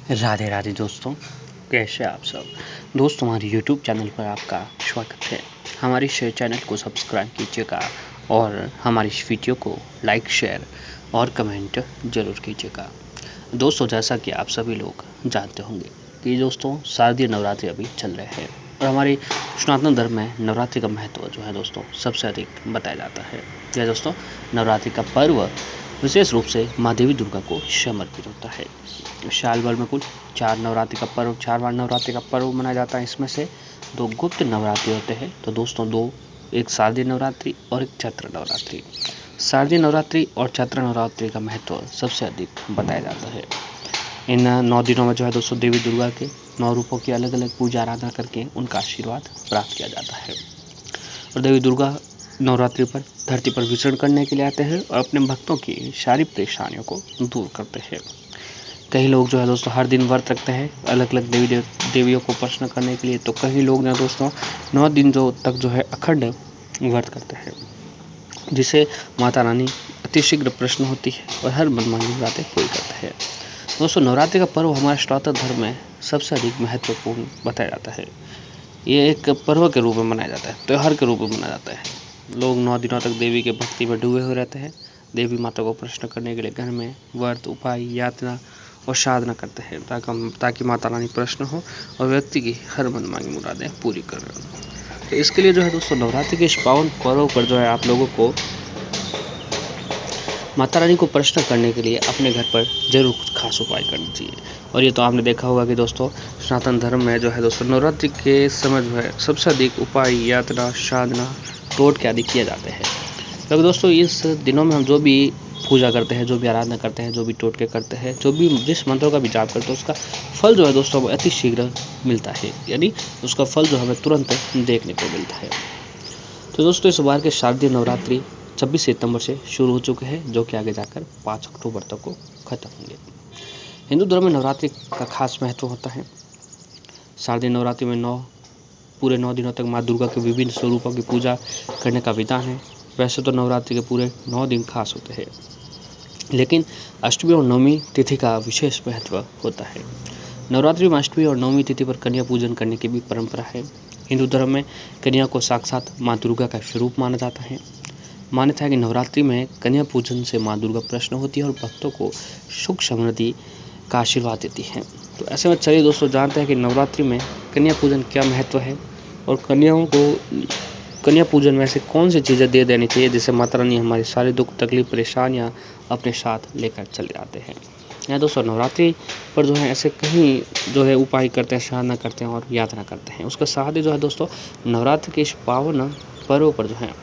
राधे राधे दोस्तों, कैसे आप सब दोस्त। हमारे YouTube चैनल पर आपका स्वागत है। हमारे इस चैनल को सब्सक्राइब कीजिएगा और हमारी इस वीडियो को लाइक, शेयर और कमेंट जरूर कीजिएगा। दोस्तों, जैसा कि आप सभी लोग जानते होंगे कि दोस्तों शारदीय नवरात्रि अभी चल रहे हैं और हमारे सनातन धर्म में नवरात्रि का महत्व जो है दोस्तों सबसे अधिक बताया जाता है। यह दोस्तों नवरात्रि का पर्व विशेष रूप से माँ देवी दुर्गा को समर्पित होता है। साल भर में कुल 4 बार नवरात्रि का पर्व मनाया जाता है। इसमें से 2 गुप्त नवरात्रि होते हैं। तो दोस्तों एक शारदीय नवरात्रि और एक चैत्र नवरात्रि। शारदीय नवरात्रि और चैत्र नवरात्रि का महत्व सबसे अधिक बताया जाता है। इन 9 दिनों में जो है दोस्तों देवी दुर्गा के 9 रूपों की अलग अलग पूजा आराधना करके उनका आशीर्वाद प्राप्त किया जाता है। और देवी दुर्गा नवरात्रि पर धरती पर विचरण करने के लिए आते हैं और अपने भक्तों की सारी परेशानियों को दूर करते हैं। कई लोग जो है दोस्तों हर दिन व्रत रखते हैं अलग अलग देवियों को प्रसन्न करने के लिए। तो कई लोग ना दोस्तों 9 दिन तक जो है अखंड व्रत करते हैं, जिसे माता रानी अतिशीघ्र प्रसन्न होती है और हर मनमानी बातें पूरी करते हैं। दोस्तों नवरात्रि का पर्व हमारे सनातन धर्म में सबसे अधिक महत्वपूर्ण बताया जाता है। ये एक पर्व के रूप में मनाया जाता है, त्यौहार के रूप में मनाया जाता है। लोग 9 दिनों तक देवी के भक्ति में डूबे हुए रहते हैं। देवी माता को प्रसन्न करने के लिए घर में व्रत, उपाय, यातना और साधना करते हैं ताकि माता रानी प्रसन्न हो और व्यक्ति की हर मनमांगी मुरादें पूरी कर रहे हो। तो इसके लिए जो है दोस्तों नवरात्रि के इस पावन पर्व पर जो है आप लोगों को माता रानी को प्रसन्न करने के लिए अपने घर पर जरूर कुछ खास उपाय करना चाहिए। और ये तो आपने देखा होगा कि दोस्तों सनातन धर्म में जो है दोस्तों नवरात्रि के समय जो है सबसे अधिक उपाय, यात्रा, साधना, टोटके आदि किए जाते हैं। क्योंकि दोस्तों इस दिनों में हम जो भी पूजा करते हैं, जो भी आराधना करते हैं, जो भी टोटके करते हैं, जो भी जिस मंत्रों का भी जाप करते हैं, उसका फल जो है दोस्तों अति शीघ्र मिलता है। यानी उसका फल जो हमें तुरंत देखने को मिलता है। तो दोस्तों इस बार के शारदीय नवरात्रि 26 सितंबर से शुरू हो चुके हैं, जो कि आगे जाकर 5 अक्टूबर तक को खत्म होंगे। हिंदू धर्म में नवरात्रि का खास महत्व होता है। शारदीय नवरात्रि में पूरे 9 दिनों तक माँ दुर्गा के विभिन्न स्वरूपों की पूजा करने का विधान है। वैसे तो नवरात्रि के पूरे 9 दिन खास होते हैं, लेकिन अष्टमी और नवमी तिथि का विशेष महत्व होता है। नवरात्रि में अष्टमी और नवमी तिथि पर कन्या पूजन करने की भी परंपरा है। हिंदू धर्म में कन्या को साक्षात माँ दुर्गा का स्वरूप माना जाता है। मान्यता है कि नवरात्रि में कन्या पूजन से माँ दुर्गा प्रसन्न होती है और भक्तों को सुख समृद्धि का आशीर्वाद देती है। तो ऐसे में चलिए दोस्तों जानते हैं कि नवरात्रि में कन्या पूजन क्या महत्व है और कन्याओं को कन्या पूजन में से कौन सी चीज़ें दे देनी चाहिए जिससे माता रानी हमारे सारे दुख, तकलीफ, परेशानियाँ अपने साथ लेकर चले जाते हैं। यहाँ दोस्तों नवरात्रि पर जो है ऐसे कहीं जो है उपाय करते हैं, साधना करते हैं और यात्रा करते हैं। उसके साथ ही जो है दोस्तों नवरात्रि के इस पावन पर्व पर जो है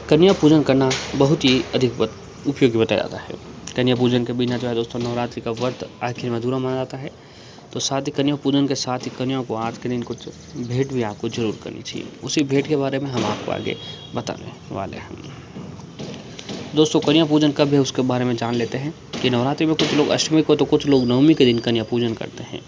कन्या पूजन करना बहुत ही अधिक उपयोगी बताया जाता है। कन्या पूजन के बिना जो है दोस्तों नवरात्रि का व्रत आखिर में अधूरा माना जाता है। तो साथ ही कन्या पूजन के साथ ही कन्याओं को आज के दिन कुछ भेंट भी आपको जरूर करनी चाहिए। उसी भेंट के बारे में हम आपको आगे बताने वाले हैं। दोस्तों कन्या पूजन कब है उसके बारे में जान लेते हैं कि नवरात्रि में कुछ लोग अष्टमी को तो कुछ लोग नवमी के दिन कन्या पूजन करते हैं।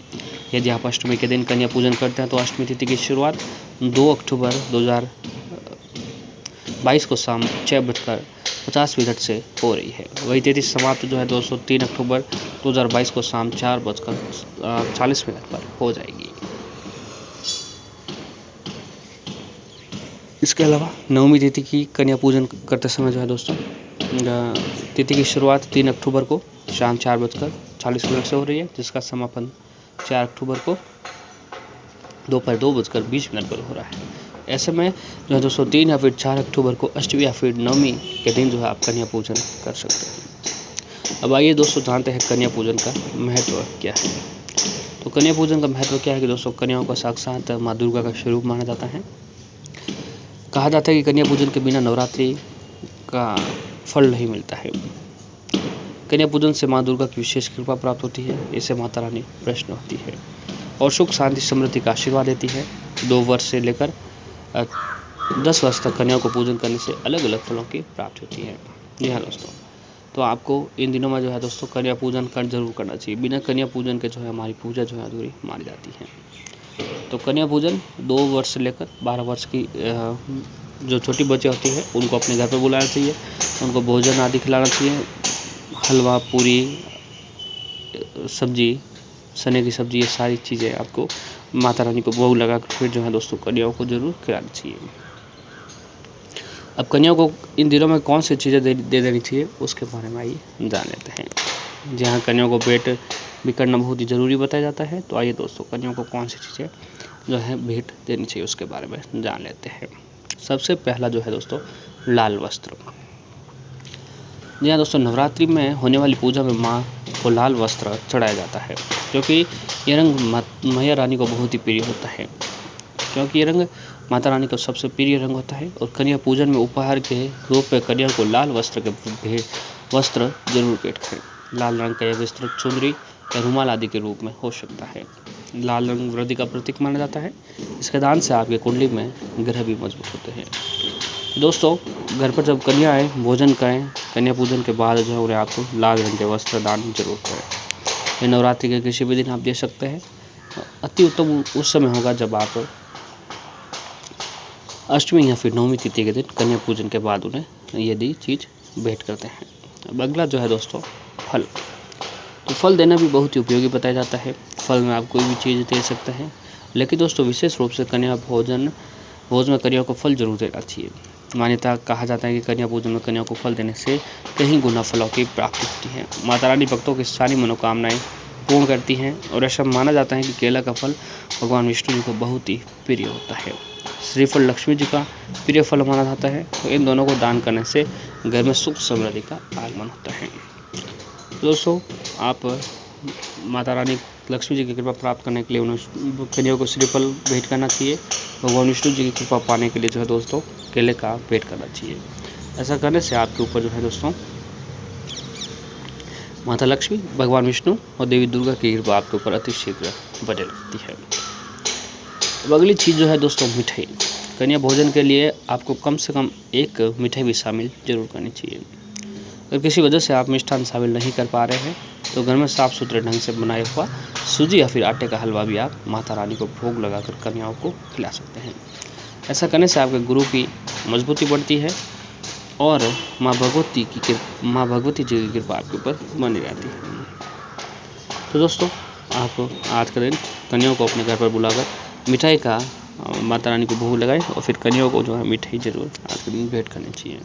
यदि आप अष्टमी के दिन कन्या पूजन करते हैं तो अष्टमी तिथि की शुरुआत 2 अक्टूबर 2022 को शाम 6:50 से हो रही है। वही तिथि समाप्त जो है दोस्तों 3 अक्टूबर 2022 को शाम 4:40 पर हो जाएगी। इसके अलावा नवमी तिथि की कन्या पूजन करते समय जो है दोस्तों तिथि की शुरुआत 3 अक्टूबर को शाम 4:40 से हो रही है, जिसका समापन 4 अक्टूबर को दोपहर 2:20 पर हो रहा है। ऐसे में जो है दोस्तों 3 या फिर 4 अक्टूबर को अष्टमी या फिर नवमी के दिन जो है आप कन्या पूजन कर सकते हैं। अब आइए दोस्तों जानते हैं कन्या पूजन का महत्व क्या है। तो कन्या पूजन का महत्व क्या है कि दोस्तों कन्याओं को साक्षात माँ दुर्गा का स्वरूप माना जाता है। कहा जाता है कि कन्या पूजन के बिना नवरात्रि का फल नहीं मिलता है। कन्या पूजन से माँ दुर्गा की विशेष कृपा प्राप्त होती है। इससे माता रानी प्रसन्न होती है और सुख, शांति, समृद्धि का आशीर्वाद देती है। 2 वर्ष से लेकर 10 वर्ष तक कन्याओं को पूजन करने से अलग अलग फलों की प्राप्ति होती है। जी हाँ दोस्तों, तो आपको इन दिनों में जो है दोस्तों कन्या पूजन जरूर करना चाहिए। बिना कन्या पूजन के जो है हमारी पूजा जो है अधूरी मानी जाती है। तो कन्या पूजन 2 वर्ष से लेकर 12 वर्ष की जो छोटी बच्ची होती है उनको अपने घर पर बुलाना चाहिए। उनको भोजन आदि खिलाना चाहिए, हलवा, पूरी सब्जी, चने की सब्जी, ये सारी चीज़ें आपको माता रानी को भोग लगा कर फिर जो है दोस्तों कन्याओं को जरूर खिलानी चाहिए। अब कन्याओं को इन दिनों में कौन सी चीज़ें दे देनी चाहिए उसके बारे में आइए जान लेते हैं। जहाँ कन्याओं को भेंट भी करना बहुत ही ज़रूरी बताया जाता है, तो आइए दोस्तों कन्याओं को कौन सी चीज़ें जो है भेंट देनी चाहिए उसके बारे में जान लेते हैं। सबसे पहला जो है दोस्तों लाल वस्त्र। जी हाँ दोस्तों, नवरात्रि में होने वाली पूजा में माँ को लाल वस्त्र चढ़ाया जाता है, क्योंकि ये रंग मैया रानी को बहुत ही प्रिय होता है। क्योंकि ये रंग माता रानी का सबसे प्रिय रंग होता है और कन्या पूजन में उपहार के रूप में कन्या को लाल वस्त्र जरूर भेंट करें। लाल रंग का यह वस्त्र चुनरी या रुमाल आदि के रूप में हो सकता है। लाल रंग वृद्धि का प्रतीक माना जाता है। इसके दान से आपके कुंडली में ग्रह भी मजबूत होते हैं। दोस्तों, घर पर जब कन्या आए भोजन करें, कन्या पूजन के बाद जो है उन्हें आपको लाल रंग के वस्त्र दान जरूर करें। ये नवरात्रि के किसी भी दिन आप दे सकते हैं। अति उत्तम उस समय होगा जब आप अष्टमी या फिर नवमी तिथि के दिन कन्या पूजन के बाद उन्हें यदि चीज़ भेंट करते हैं। अब अगला जो है दोस्तों फल। तो फल देना भी बहुत ही उपयोगी बताया जाता है। फल में आप कोई भी चीज़ दे सकते हैं, लेकिन दोस्तों विशेष रूप से कन्या भोज में कन्या को फल जरूर देना चाहिए। मान्यता कहा जाता है कि कन्या पूजन में कन्या को फल देने से कहीं गुना फलों की प्राप्ति होती है। माता रानी भक्तों की सारी मनोकामनाएं पूर्ण करती हैं और ऐसा माना जाता है कि केला का फल भगवान विष्णु जी को बहुत ही प्रिय होता है। श्रीफल लक्ष्मी जी का प्रिय फल माना जाता है, तो इन दोनों को दान करने से घर में सुख समृद्धि का आगमन होता है। दोस्तों, आप माता रानी लक्ष्मी जी की कृपा प्राप्त करने के लिए उन्हें कन्या को श्रीफल भेंट करना चाहिए। भगवान विष्णु जी की कृपा पाने के लिए जो है दोस्तों केले का भेंट करना चाहिए। ऐसा करने से आपके ऊपर जो है दोस्तों माता लक्ष्मी, भगवान विष्णु और देवी दुर्गा की कृपा आपके ऊपर अति शीघ्र बने रहती है। अब अगली चीज़ जो है दोस्तों मिठाई। कन्या भोजन के लिए आपको कम से कम एक मिठाई भी शामिल जरूर करनी चाहिए। अगर किसी वजह से आप मिष्ठान शामिल नहीं कर पा रहे हैं तो घर में साफ सुथरे ढंग से बनाया हुआ सूजी या फिर आटे का हलवा भी आप माता रानी को भोग लगाकर कन्याओं को खिला सकते हैं। ऐसा करने से आपके गुरु की मजबूती बढ़ती है और माँ भगवती जी की कृपा आपके ऊपर बनी रहती है। तो दोस्तों, आप आज का दिन कन्याओं को अपने घर पर बुलाकर मिठाई का माता रानी को भोग लगाएं और फिर कन्याओं को जो है मिठाई जरूर आज के दिन भेंट करनी चाहिए।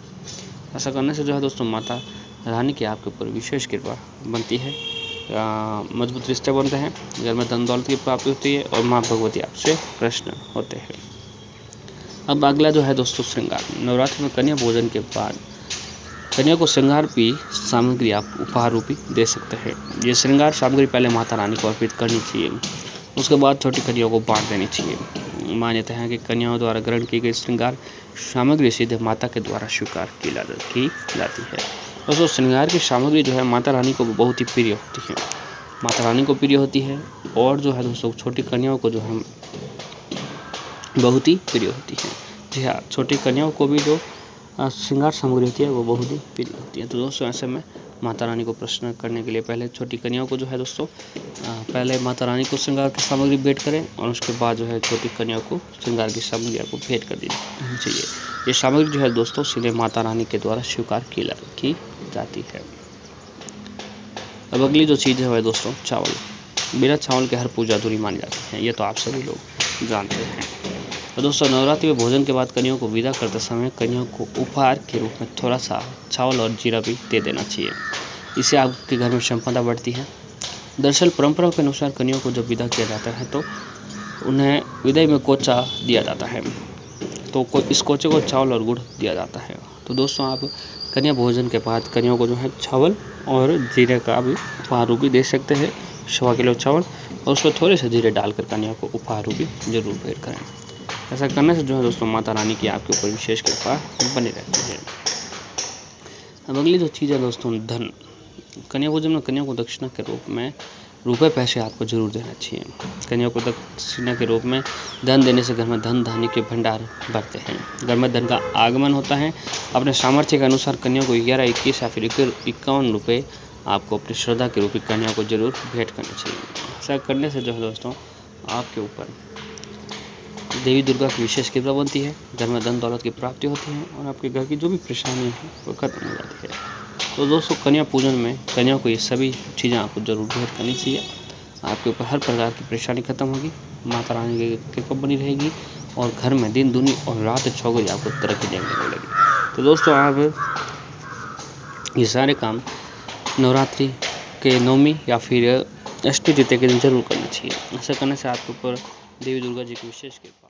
ऐसा करने से जो है दोस्तों माता रानी की आपके ऊपर विशेष कृपा बनती है, मजबूत रिश्ते बनते हैं, घर में धन दौलत की प्राप्ति होती है और माँ भगवती आपसे प्रसन्न होते हैं। अब अगला जो है दोस्तों श्रृंगार। नवरात्रि में कन्या भोजन के बाद कन्या को श्रृंगार की सामग्री आप उपहार रूपी दे सकते हैं। ये श्रृंगार सामग्री पहले माता रानी को अर्पित करनी चाहिए, उसके बाद छोटी कन्याओं को बांट देनी चाहिए। मान्यता है कि कन्याओं द्वारा ग्रहण की गई श्रृंगार सामग्री सीधे माता के द्वारा स्वीकार की जाती है। दोस्तों, श्रृंगार की सामग्री जो है माता रानी को बहुत ही प्रिय होती है। माता रानी को प्रिय होती है और जो है दोस्तों छोटी कन्याओं को जो है बहुत ही प्रिय होती है। जी हाँ, छोटी कन्याओं को भी जो श्रृंगार सामग्री होती है वो बहुत ही प्रिय होती है। तो दोस्तों ऐसे में माता रानी को प्रसन्न करने के लिए पहले छोटी कन्याओं को जो है दोस्तों पहले माता रानी को श्रृंगार की सामग्री भेंट करें और उसके बाद जो है छोटी कन्याओं को श्रृंगार की सामग्री आपको भेंट कर देनी चाहिए। ये सामग्री जो है दोस्तों सीधे माता रानी के द्वारा स्वीकार की जाती है। अब अगली जो चीज़ है वह दोस्तों चावल। बिना चावल के हर पूजा अधूरी मानी जाती है, ये तो आप सभी लोग जानते हैं। तो दोस्तों नवरात्रि में भोजन के बाद कन्याओं को विदा करते समय कन्याओं को उपहार के रूप में थोड़ा सा चावल और जीरा भी दे देना चाहिए। इससे आपके घर में संपदा बढ़ती है। दरअसल परंपरा के अनुसार कन्याओं को जब विदा किया जाता है तो उन्हें विदाई में कोचा दिया जाता है, तो इस कोचे को चावल और गुड़ दिया जाता है। तो दोस्तों आप कन्या भोजन के बाद कन्याओं को जो है चावल और जीरे का भी उपहार रूपी दे सकते हैं। 1.25 किलो चावल और उसमें थोड़े से जीरे डालकर कन्याओं को उपहार रूपी जरूर भेंट करें। ऐसा करने से जो है दोस्तों माता रानी की आपके ऊपर विशेष कृपा बनी रहती है। अब अगली जो चीज़ है दोस्तों धन। कन्या भोजन में कन्या को दक्षिणा के रूप में रुपए पैसे आपको जरूर देना चाहिए। कन्या को दक्षिणा के रूप में धन देने से घर में धन धान्य के भंडार बढ़ते हैं, घर में धन का आगमन होता है। अपने सामर्थ्य के अनुसार कन्या को 11, 21 या फिर 51 रुपये आपको अपनी श्रद्धा के रूप में कन्या को जरूर भेंट करना चाहिए। ऐसा करने से जो है दोस्तों आपके ऊपर देवी दुर्गा की विशेष कृपा बनती है, घर में धन दौलत की प्राप्ति होती है और आपके घर की जो भी परेशानी है वो खत्म हो जाती है। तो दोस्तों कन्या पूजन में कन्या को ये सभी चीज़ें आपको जरूर करनी चाहिए। आपके ऊपर हर प्रकार की परेशानी खत्म होगी, माता रानी की कृपा बनी रहेगी और घर में दिन दूनी और रात चौगुनी आपको तरक्की देखने को मिलेगी। तो दोस्तों आप ये सारे काम नवरात्रि के नवमी या फिर अष्टमी तृतीया के दिन जरूर करना चाहिए। ऐसा करने से आपके ऊपर देवी दुर्गा जी की विशेष कृपा